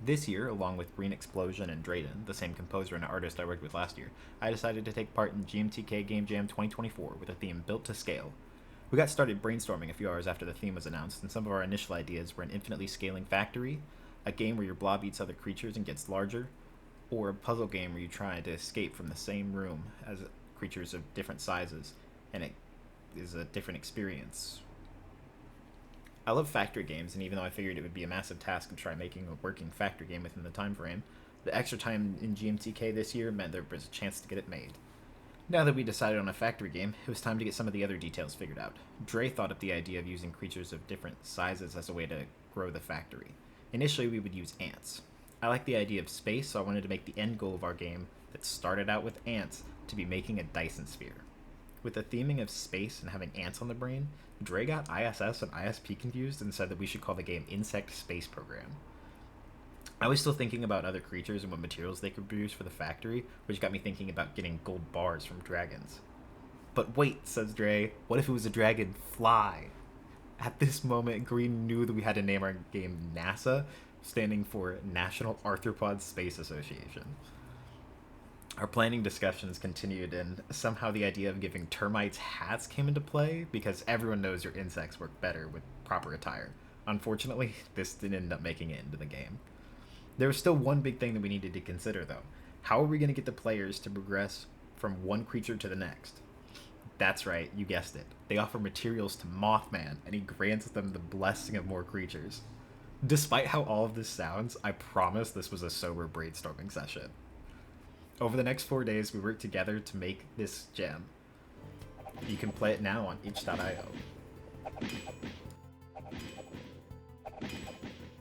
This year, along with Green Explosion and Drayden, the same composer and artist I worked with last year, I decided to take part in GMTK Game Jam 2024 with a theme built to scale. We got started brainstorming a few hours after the theme was announced, and some of our initial ideas were an infinitely scaling factory, a game where your blob eats other creatures and gets larger, or a puzzle game where you try to escape from the same room as creatures of different sizes, and it is a different experience. I love factory games, and even though I figured it would be a massive task to try making a working factory game within the time frame, the extra time in GMTK this year meant there was a chance to get it made. Now that we decided on a factory game, it was time to get some of the other details figured out. Dre thought up the idea of using creatures of different sizes as a way to grow the factory. Initially, we would use ants. I like the idea of space, so I wanted to make the end goal of our game that started out with ants to be making a Dyson sphere. With the theming of space and having ants on the brain, Dre got ISS and ISP confused and said that we should call the game Insect Space Program. I was still thinking about other creatures and what materials they could produce for the factory, which got me thinking about getting gold bars from dragons. But wait, says Dre, what if it was a dragon fly? At this moment, Green knew that we had to name our game NASA, standing for National Arthropod Space Association. Our planning discussions continued, and somehow the idea of giving termites hats came into play because everyone knows your insects work better with proper attire. Unfortunately, this didn't end up making it into the game. There was still one big thing that we needed to consider, though. How are we going to get the players to progress from one creature to the next? That's right, you guessed it. They offer materials to Mothman, and he grants them the blessing of more creatures. Despite how all of this sounds, I promise this was a sober brainstorming session. Over the next 4 days, we worked together to make this gem. You can play it now on itch.io.